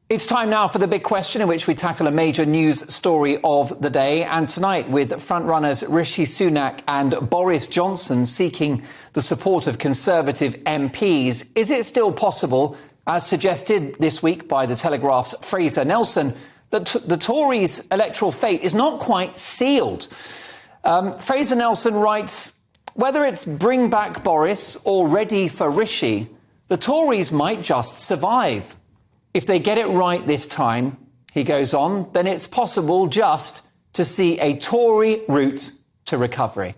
It's time now for the big question, in which we tackle a major news story of the day. And tonight, with frontrunners Rishi Sunak and Boris Johnson seeking the support of Conservative MPs, is it still possible, as suggested this week by the Telegraph's Fraser Nelson, that the Tories' electoral fate is not quite sealed? Fraser Nelson writes, whether it's bring back Boris or ready for Rishi, the Tories might just survive. If they get it right this time, he goes on, then it's possible just to see a Tory route to recovery.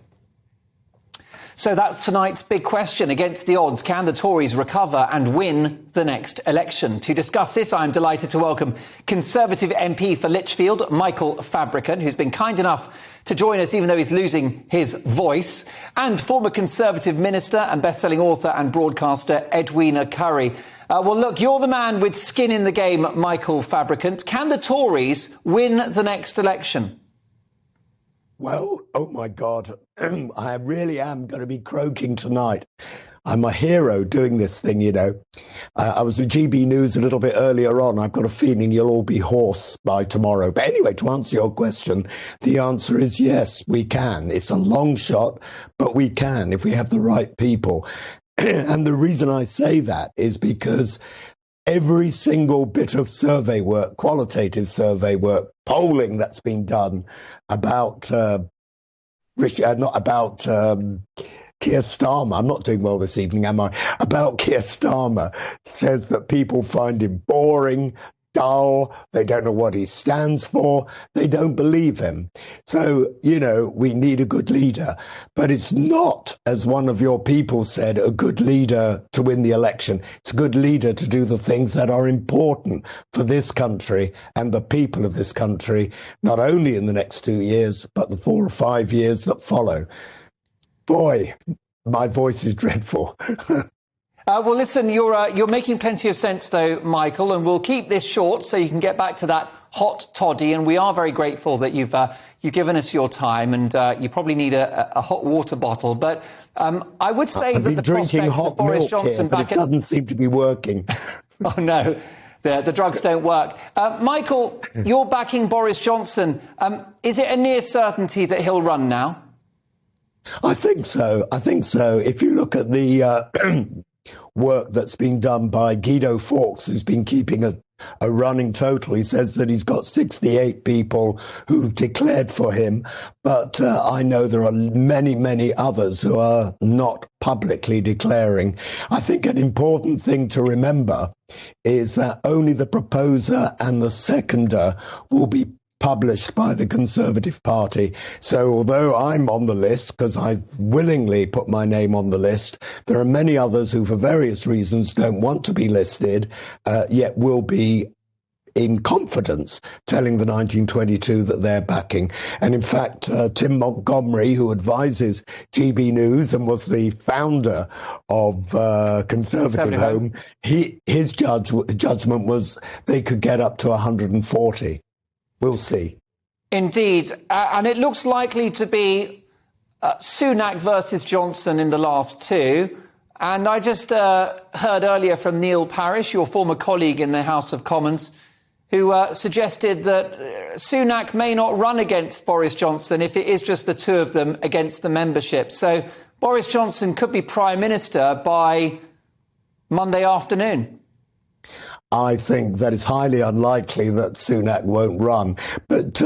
So that's tonight's big question. Against the odds, can the Tories recover and win the next election? To discuss this, I'm delighted to welcome Conservative MP for Lichfield, Michael Fabricant, who's been kind enough to join us even though he's losing his voice, and former Conservative minister and best-selling author and broadcaster Edwina Currie. Well, look, you're the man with skin in the game, Michael Fabricant. Can the Tories win the next election? Well, oh my God, I really am going to be croaking tonight. I'm a hero doing this thing, you know. I was at GBNews a little bit earlier on. I've got a feeling you'll all be hoarse by tomorrow. But anyway, to answer your question, the answer is yes, we can. It's a long shot, but we can if we have the right people. And the reason I say that is because every single bit of survey work, qualitative survey work, polling that's been done about Keir Starmer, I'm not doing well this evening, am I? About Keir Starmer, says that people find him boring, dull, they don't know what he stands for, they don't believe him. So, you know, we need a good leader. But it's not, as one of your people said, a good leader to win the election. It's a good leader to do the things that are important for this country and the people of this country, not only in the next 2 years, but the 4 or 5 years that follow. Boy, my voice is dreadful. Well, listen, you're making plenty of sense, though, Michael, and we'll keep this short so you can get back to that hot toddy. And we are very grateful that you've given us your time, and you probably need a hot water bottle. But I would say that the prospect of Boris Johnson back it doesn't seem to be working. Oh no, the drugs don't work. Michael, you're backing Boris Johnson. Is it a near certainty that he'll run now? I think so. If you look at the work that's been done by Guido Fawkes, who's been keeping a running total. He says that he's got 68 people who've declared for him, but I know there are many, many others who are not publicly declaring. I think an important thing to remember is that only the proposer and the seconder will be published by the Conservative Party. So although I'm on the list, because I've willingly put my name on the list, there are many others who for various reasons don't want to be listed, yet will be in confidence telling the 1922 that they're backing. And in fact, Tim Montgomery, who advises GBNews and was the founder of Conservative Home, his judgment was they could get up to 140. We'll see. Indeed. And it looks likely to be Sunak versus Johnson in the last two. And I just heard earlier from Neil Parish, your former colleague in the House of Commons, who suggested that Sunak may not run against Boris Johnson if it is just the two of them against the membership. So Boris Johnson could be Prime Minister by Monday afternoon. I think that it's highly unlikely that Sunak won't run. But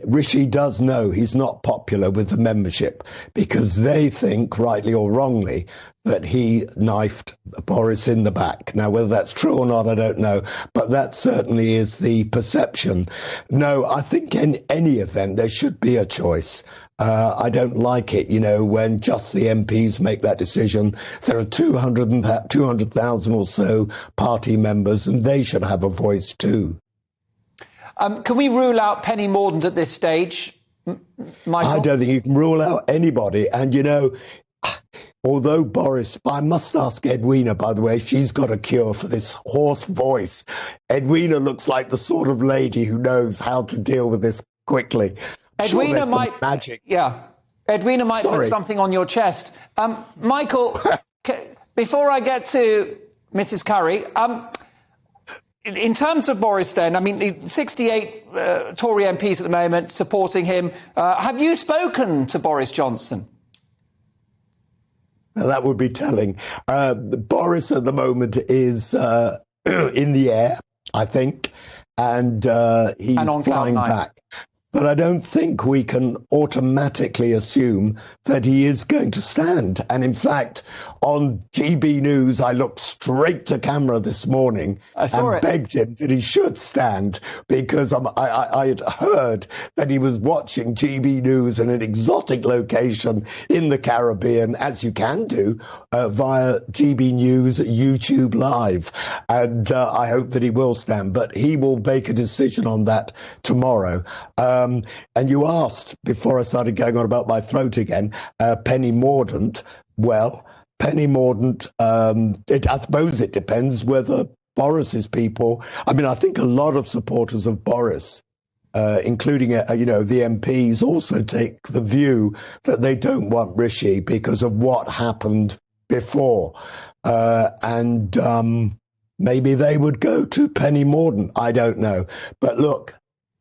Rishi does know he's not popular with the membership because they think, rightly or wrongly, that he knifed Boris in the back. Now, whether that's true or not, I don't know. But that certainly is the perception. No, I think in any event, there should be a choice. I don't like it, you know, when just the MPs make that decision. There are 200,000 or so party members, and they should have a voice too. Can we rule out Penny Mordaunt at this stage, Michael? I don't think you can rule out anybody. And, you know, although Boris, I must ask Edwina, by the way, she's got a cure for this hoarse voice. Edwina looks like the sort of lady who knows how to deal with this quickly. Edwina might magic. Yeah, Edwina might put something on your chest. Michael, before I get to Mrs. Currie, In terms of Boris, then, I mean, the 68 Tory MPs at the moment supporting him. Have you spoken to Boris Johnson? That would be telling. Boris at the moment is in the air, I think, and he's And on flying Cloud9. back. But I don't think we can automatically assume that he is going to stand. And in fact, on GB News, I looked straight to camera this morning and begged him that he should stand, because I had heard that he was watching GB News in an exotic location in the Caribbean, as you can do via GB News YouTube Live. And I hope that he will stand, but he will make a decision on that tomorrow. And you asked, before I started going on about my throat again, Penny Mordaunt. Well, Penny Mordaunt, I suppose it depends whether Boris's people, I mean, I think a lot of supporters of Boris, including, the MPs, also take the view that they don't want Rishi because of what happened before. Maybe they would go to Penny Mordaunt. I don't know. But look,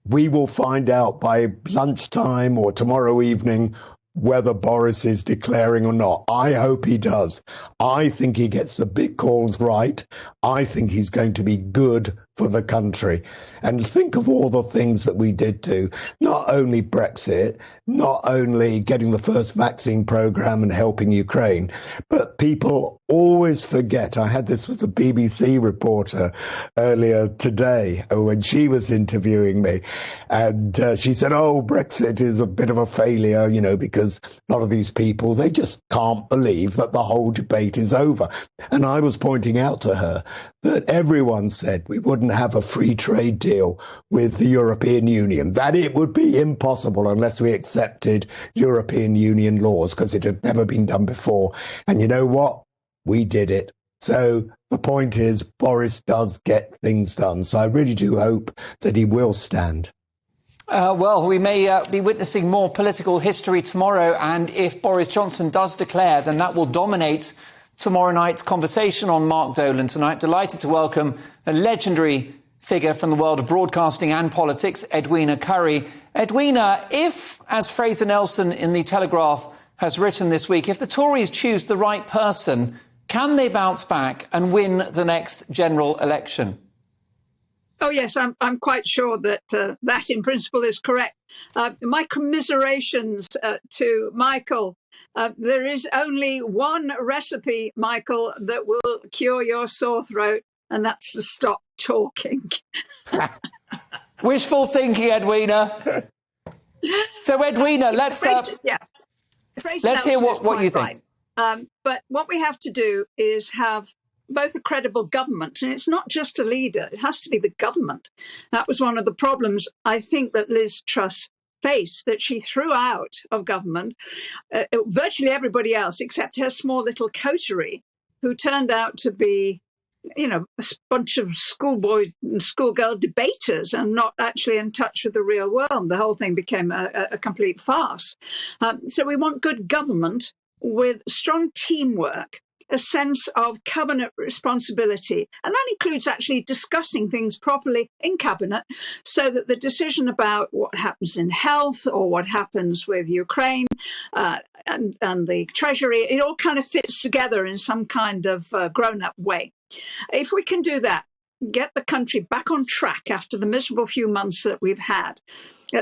we will find out by lunchtime or tomorrow evening whether Boris is declaring or not. I hope he does. I think he gets the big calls right. I think he's going to be good for the country. And think of all the things that we did do. Not only Brexit, not only getting the first vaccine program and helping Ukraine, but people always forget. I had this with a BBC reporter earlier today when she was interviewing me. And she said, Brexit is a bit of a failure, because a lot of these people, they just can't believe that the whole debate is over. And I was pointing out to her that everyone said we wouldn't have a free trade deal with the European Union, that it would be impossible unless we accepted European Union laws, because it had never been done before. And you know what? We did it. So the point is, Boris does get things done. So I really do hope that he will stand. Well, we may be witnessing more political history tomorrow. And if Boris Johnson does declare, then that will dominate tomorrow night's conversation on Mark Dolan tonight. Delighted to welcome a legendary figure from the world of broadcasting and politics, Edwina Currie. Edwina, if, as Fraser Nelson in The Telegraph has written this week, if the Tories choose the right person, can they bounce back and win the next general election? Oh, yes, I'm quite sure that that in principle is correct. My commiserations to Michael. There is only one recipe, Michael, that will cure your sore throat, and that's to stop talking. Wishful thinking, Edwina. So, Edwina, let's hear what you think. Right. But what we have to do is have both a credible government, and it's not just a leader, it has to be the government. That was one of the problems, I think, that Liz Truss faced, that she threw out of government virtually everybody else except her small little coterie, who turned out to be, a bunch of schoolboy and schoolgirl debaters and not actually in touch with the real world. The whole thing became a complete farce. So we want good government with strong teamwork, a sense of cabinet responsibility. And that includes actually discussing things properly in cabinet so that the decision about what happens in health or what happens with Ukraine and the Treasury, it all kind of fits together in some kind of grown-up way. If we can do that, get the country back on track after the miserable few months that we've had,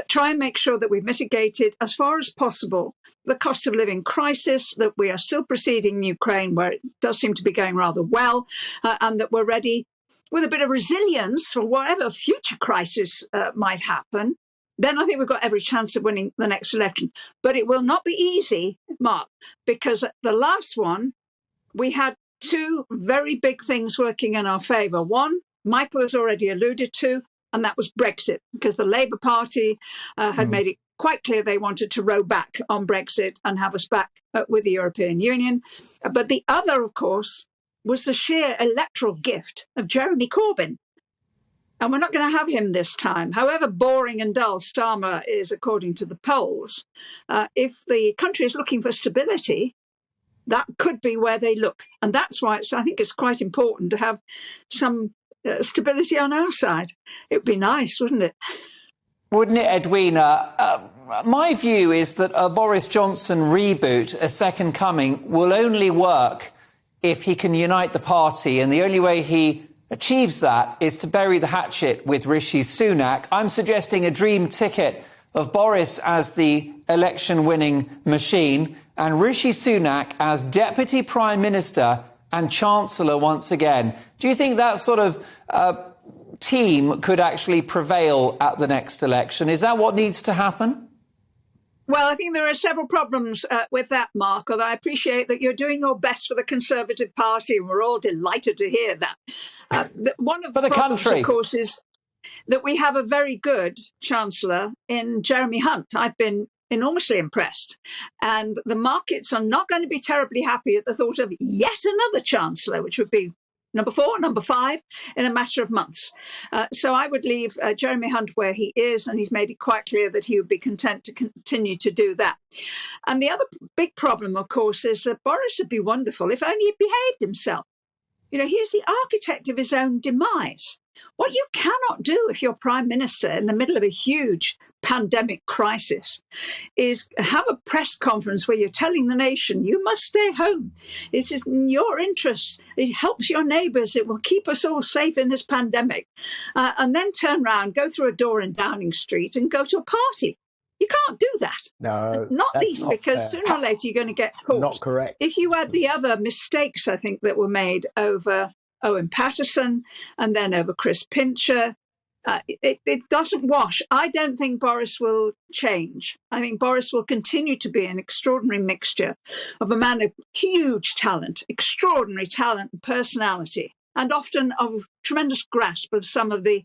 try and make sure that we've mitigated as far as possible the cost of living crisis, that we are still proceeding in Ukraine, where it does seem to be going rather well, and that we're ready with a bit of resilience for whatever future crisis might happen, then I think we've got every chance of winning the next election. But it will not be easy, Mark, because the last one, we had two very big things working in our favour. One, Michael has already alluded to, and that was Brexit, because the Labour Party had made it quite clear they wanted to row back on Brexit and have us back with the European Union. But the other, of course, was the sheer electoral gift of Jeremy Corbyn. And we're not going to have him this time. However boring and dull Starmer is, according to the polls, if the country is looking for stability, that could be where they look. And that's why I think it's quite important to have some stability on our side. It would be nice, wouldn't it? Wouldn't it, Edwina? My view is that a Boris Johnson reboot, a second coming, will only work if he can unite the party. And the only way he achieves that is to bury the hatchet with Rishi Sunak. I'm suggesting a dream ticket of Boris as the election-winning machine and Rishi Sunak as Deputy Prime Minister and Chancellor once again. Do you think that sort of team could actually prevail at the next election? Is that what needs to happen? Well, I think there are several problems with that, Mark, although I appreciate that you're doing your best for the Conservative Party, and we're all delighted to hear that. One of the problems, country, of course, is that we have a very good Chancellor in Jeremy Hunt. I've been enormously impressed. And the markets are not going to be terribly happy at the thought of yet another Chancellor, which would be number 4, number 5 in a matter of months. So I would leave Jeremy Hunt where he is, and he's made it quite clear that he would be content to continue to do that. And the other big problem, of course, is that Boris would be wonderful if only he behaved himself. You know, he's the architect of his own demise. What you cannot do if you're Prime Minister in the middle of a huge pandemic crisis is have a press conference where you're telling the nation, you must stay home. It's in your interest. It helps your neighbours. It will keep us all safe in this pandemic. And then turn around, go through a door in Downing Street and go to a party. You can't do that. No, not least because fair. sooner or later you're going to get caught. Not correct. If you add the other mistakes, I think, that were made over Owen Paterson and then over Chris Pincher, it doesn't wash. I don't think Boris will change. I think Boris will continue to be an extraordinary mixture of a man of huge talent, extraordinary talent and personality, and often of tremendous grasp of some of the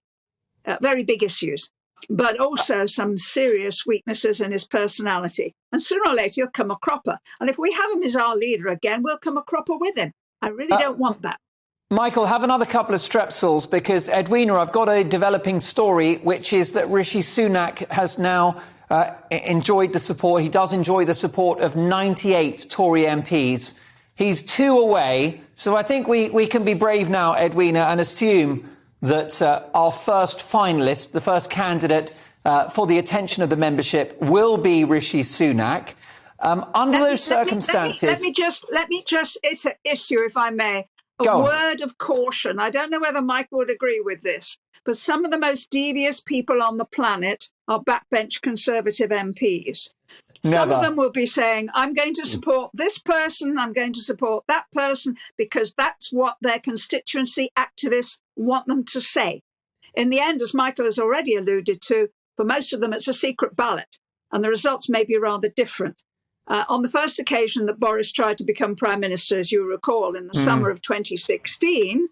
very big issues, but also some serious weaknesses in his personality. And sooner or later, he'll come a cropper. And if we have him as our leader again, we'll come a cropper with him. I really don't want that. Michael, have another couple of strepsils, because, Edwina, I've got a developing story, which is that Rishi Sunak has now enjoyed the support. He does enjoy the support of 98 Tory MPs. He's 2 away. So I think we can be brave now, Edwina, and assume that our first finalist, the first candidate for the attention of the membership, will be Rishi Sunak. Under those circumstances... Let me just issue, if I may, a word of caution. I don't know whether Michael would agree with this, but some of the most devious people on the planet are backbench Conservative MPs. Some of them will be saying, I'm going to support this person, I'm going to support that person, because that's what their constituency activists want them to say. In the end, as Michael has already alluded to, for most of them, it's a secret ballot, and the results may be rather different. On the first occasion that Boris tried to become Prime Minister, as you recall, in the summer of 2016,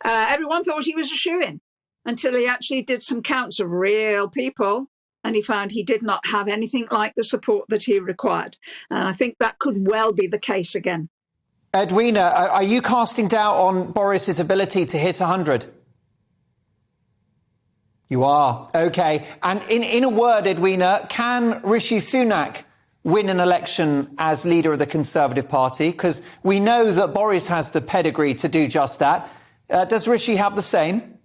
everyone thought he was a shoo-in until he actually did some counts of real people, and he found he did not have anything like the support that he required. And I think that could well be the case again. Edwina, are you casting doubt on Boris's ability to hit 100? You are. OK. And in a word, Edwina, can Rishi Sunak win an election as leader of the Conservative Party? Because we know that Boris has the pedigree to do just that. Does Rishi have the same?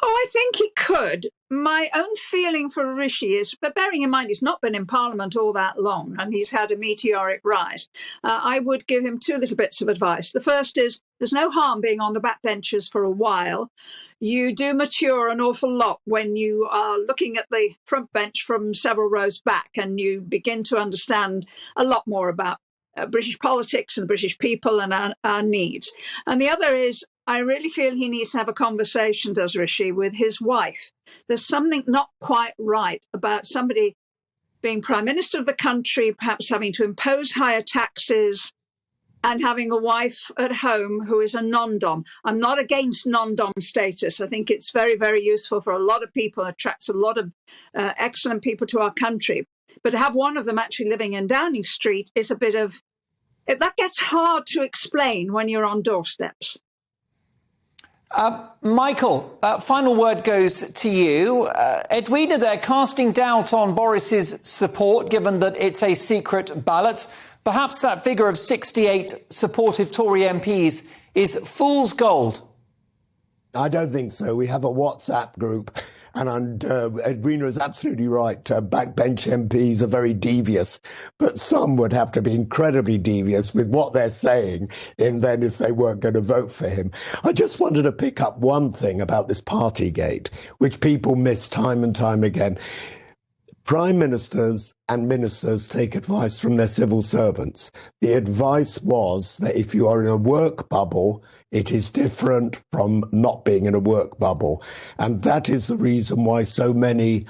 Oh, I think he could. My own feeling for Rishi is, but bearing in mind he's not been in Parliament all that long and he's had a meteoric rise, I would give him 2 little bits of advice. The first is there's no harm being on the backbenches for a while. You do mature an awful lot when you are looking at the front bench from several rows back, and you begin to understand a lot more about British politics and British people and our needs. And the other is, I really feel he needs to have a conversation, does Rishi, with his wife. There's something not quite right about somebody being Prime Minister of the country, perhaps having to impose higher taxes, and having a wife at home who is a non-dom. I'm not against non-dom status. I think it's very, very useful for a lot of people, attracts a lot of excellent people to our country. But to have one of them actually living in Downing Street is a bit of... that gets hard to explain when you're on doorsteps. Michael, final word goes to you. Edwina, they're casting doubt on Boris's support, given that it's a secret ballot. Perhaps that figure of 68 supportive Tory MPs is fool's gold. I don't think so. We have a WhatsApp group, and Edwina is absolutely right. Backbench MPs are very devious, but some would have to be incredibly devious with what they're saying, and then if they weren't going to vote for him. I just wanted to pick up one thing about this Partygate, which people miss time and time again. Prime ministers and ministers take advice from their civil servants. The advice was that if you are in a work bubble, it is different from not being in a work bubble. And that is the reason why so many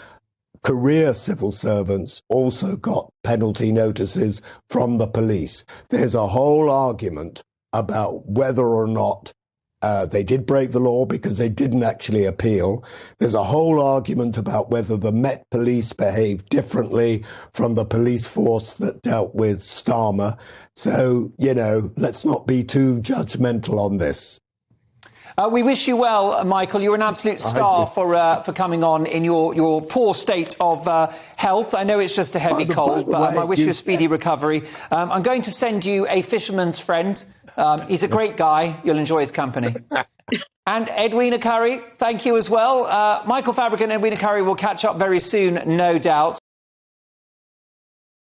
career civil servants also got penalty notices from the police. There's a whole argument about whether or not they did break the law because they didn't actually appeal. There's a whole argument about whether the Met Police behaved differently from the police force that dealt with Starmer. So, let's not be too judgmental on this. We wish you well, Michael. You're an absolute star for coming on in your poor state of health. I know it's just a heavy cold, but I wish you a speedy recovery. I'm going to send you a fisherman's friend. He's a great guy. You'll enjoy his company. And Edwina Currie, thank you as well. Michael Fabric and Edwina Currie will catch up very soon, no doubt.